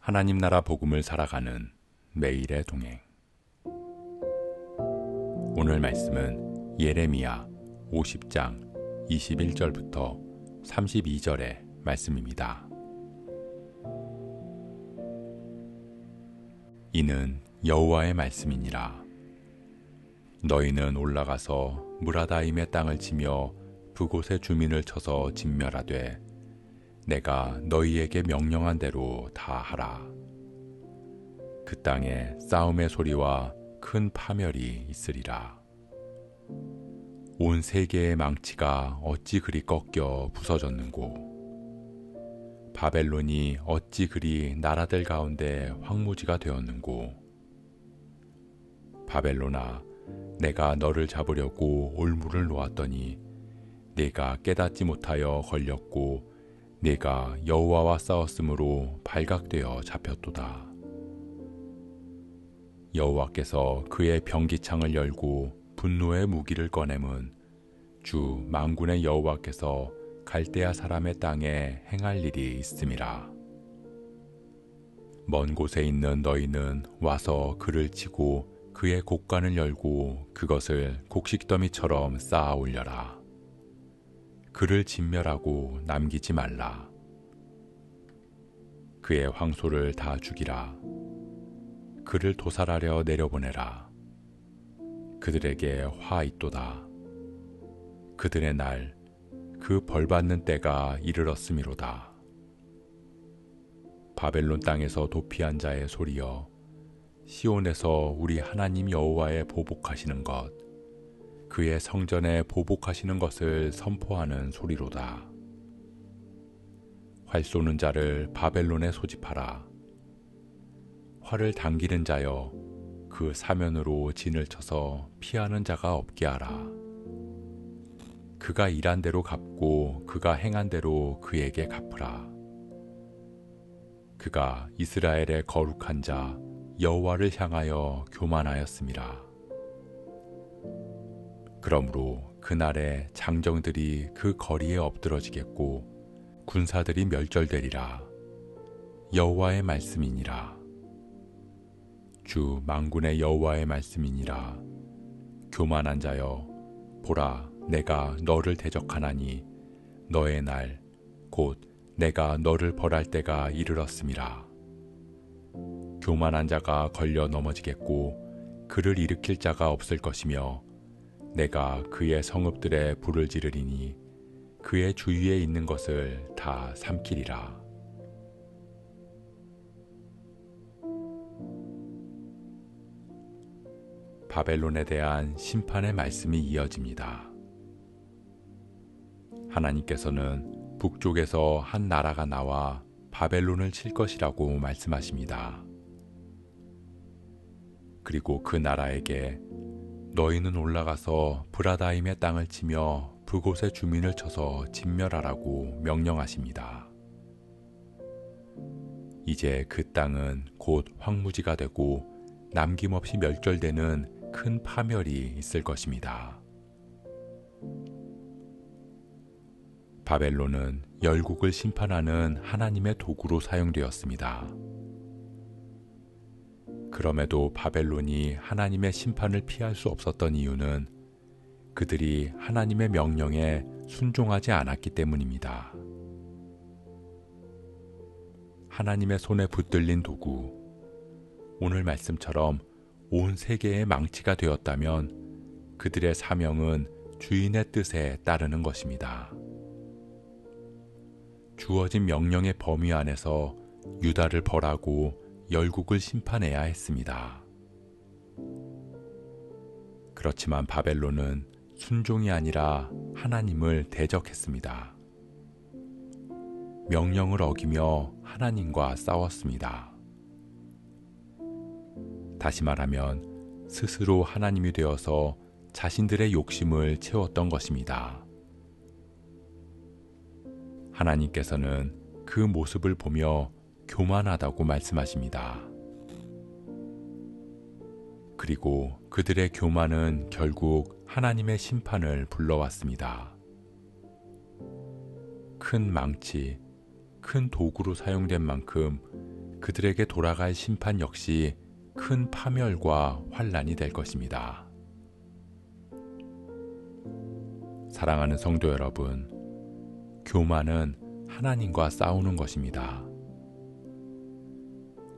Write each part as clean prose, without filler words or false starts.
하나님 나라 복음을 살아가는 매일의 동행. 오늘 말씀은 예레미야 50장 21절부터 32절의 말씀입니다. 이는 여호와의 말씀이니라. 너희는 올라가서 무라다임의 땅을 치며 그곳의 주민을 쳐서 진멸하되 내가 너희에게 명령한 대로 다 하라. 그 땅에 싸움의 소리와 큰 파멸이 있으리라. 온 세계의 망치가 어찌 그리 꺾여 부서졌는고, 바벨론이 어찌 그리 나라들 가운데 황무지가 되었는고. 바벨론아, 내가 너를 잡으려고 올무를 놓았더니 네가 깨닫지 못하여 걸렸고 네가 여호와와 싸웠으므로 발각되어 잡혔도다. 여호와께서 그의 병기창을 열고 분노의 무기를 꺼내문 주 만군의 여호와께서 갈대아 사람의 땅에 행할 일이 있음이라. 먼 곳에 있는 너희는 와서 그를 치고 그의 곡간을 열고 그것을 곡식더미처럼 쌓아 올려라. 그를 진멸하고 남기지 말라. 그의 황소를 다 죽이라. 그를 도살하려 내려보내라. 그들에게 화 있도다. 그들의 날, 그 벌받는 때가 이르렀음이로다. 바벨론 땅에서 도피한 자의 소리여, 시온에서 우리 하나님 여호와의 보복하시는 것, 그의 성전에 보복하시는 것을 선포하는 소리로다. 활 쏘는 자를 바벨론에 소집하라. 활을 당기는 자여, 그 사면으로 진을 쳐서 피하는 자가 없게 하라. 그가 일한 대로 갚고 그가 행한 대로 그에게 갚으라. 그가 이스라엘의 거룩한 자 여호와를 향하여 교만하였음이라. 그러므로 그날에 장정들이 그 거리에 엎드러지겠고 군사들이 멸절되리라. 여호와의 말씀이니라. 주 만군의 여호와의 말씀이니라. 교만한 자여, 보라, 내가 너를 대적하나니 너의 날, 곧 내가 너를 벌할 때가 이르렀음이라. 교만한 자가 걸려 넘어지겠고 그를 일으킬 자가 없을 것이며 내가 그의 성읍들에 불을 지르리니 그의 주위에 있는 것을 다 삼키리라. 바벨론에 대한 심판의 말씀이 이어집니다. 하나님께서는 북쪽에서 한 나라가 나와 바벨론을 칠 것이라고 말씀하십니다. 그리고 그 나라에게 너희는 올라가서 브라다임의 땅을 치며 그곳의 주민을 쳐서 진멸하라고 명령하십니다. 이제 그 땅은 곧 황무지가 되고 남김없이 멸절되는 큰 파멸이 있을 것입니다. 바벨론은 열국을 심판하는 하나님의 도구로 사용되었습니다. 그럼에도 바벨론이 하나님의 심판을 피할 수 없었던 이유는 그들이 하나님의 명령에 순종하지 않았기 때문입니다. 하나님의 손에 붙들린 도구, 오늘 말씀처럼 온 세계의 망치가 되었다면 그들의 사명은 주인의 뜻에 따르는 것입니다. 주어진 명령의 범위 안에서 유다를 벌하고 열국을 심판해야 했습니다. 그렇지만 바벨론은 순종이 아니라 하나님을 대적했습니다. 명령을 어기며 하나님과 싸웠습니다. 다시 말하면 스스로 하나님이 되어서 자신들의 욕심을 채웠던 것입니다. 하나님께서는 그 모습을 보며 교만하다고 말씀하십니다. 그리고 그들의 교만은 결국 하나님의 심판을 불러왔습니다. 큰 망치, 큰 도구로 사용된 만큼 그들에게 돌아갈 심판 역시 큰 파멸과 환난이 될 것입니다. 사랑하는 성도 여러분, 교만은 하나님과 싸우는 것입니다.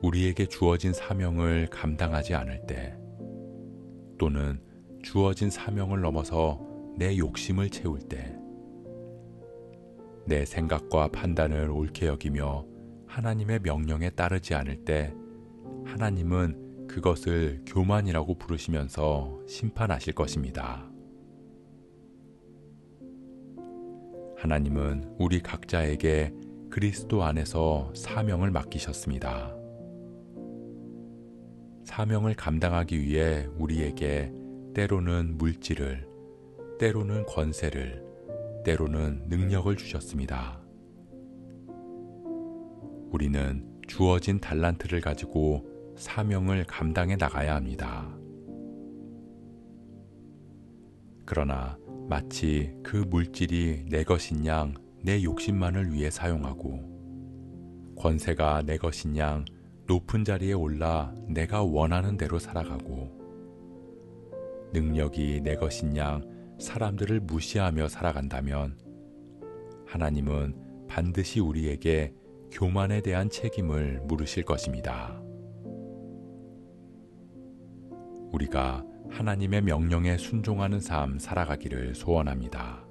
우리에게 주어진 사명을 감당하지 않을 때, 또는 주어진 사명을 넘어서 내 욕심을 채울 때, 내 생각과 판단을 옳게 여기며 하나님의 명령에 따르지 않을 때, 하나님은 그것을 교만이라고 부르시면서 심판하실 것입니다. 하나님은 우리 각자에게 그리스도 안에서 사명을 맡기셨습니다. 사명을 감당하기 위해 우리에게 때로는 물질을, 때로는 권세를, 때로는 능력을 주셨습니다. 우리는 주어진 달란트를 가지고 사명을 감당해 나가야 합니다. 그러나 마치 그 물질이 내 것인 양 내 욕심만을 위해 사용하고, 권세가 내 것인 양 높은 자리에 올라 내가 원하는 대로 살아가고, 능력이 내 것인 양 사람들을 무시하며 살아간다면 하나님은 반드시 우리에게 교만에 대한 책임을 물으실 것입니다. 우리가 하나님의 명령에 순종하는 삶 살아가기를 소원합니다.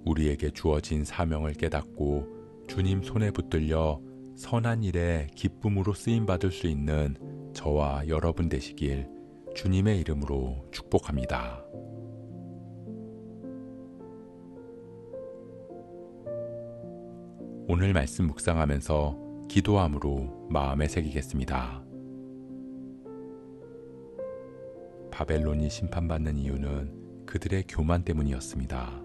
우리에게 주어진 사명을 깨닫고 주님 손에 붙들려 선한 일에 기쁨으로 쓰임받을 수 있는 저와 여러분 되시길 주님의 이름으로 축복합니다. 오늘 말씀 묵상하면서 기도함으로 마음에 새기겠습니다. 바벨론이 심판받는 이유는 그들의 교만 때문이었습니다.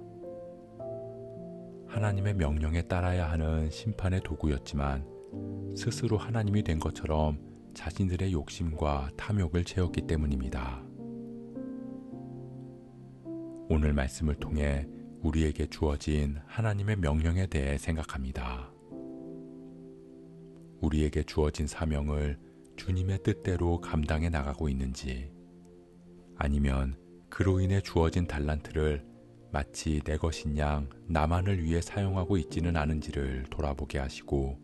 하나님의 명령에 따라야 하는 심판의 도구였지만 스스로 하나님이 된 것처럼 자신들의 욕심과 탐욕을 채웠기 때문입니다. 오늘 말씀을 통해 우리에게 주어진 하나님의 명령에 대해 생각합니다. 우리에게 주어진 사명을 주님의 뜻대로 감당해 나가고 있는지, 아니면 그로 인해 주어진 달란트를 마치 내 것인 양 나만을 위해 사용하고 있지는 않은지를 돌아보게 하시고,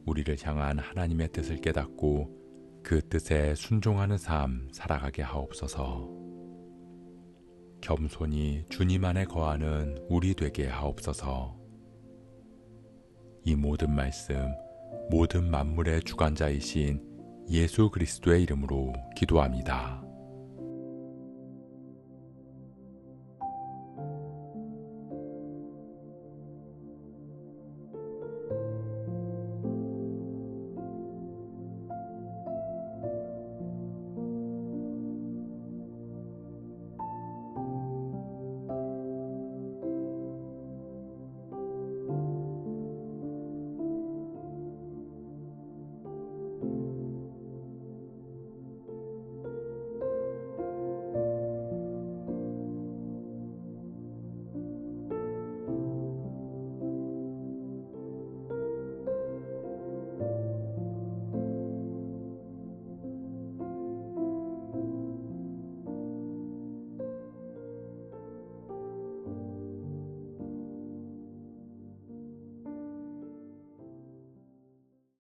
우리를 향한 하나님의 뜻을 깨닫고 그 뜻에 순종하는 삶 살아가게 하옵소서. 겸손히 주님 안에 거하는 우리 되게 하옵소서. 이 모든 말씀, 모든 만물의 주관자이신 예수 그리스도의 이름으로 기도합니다.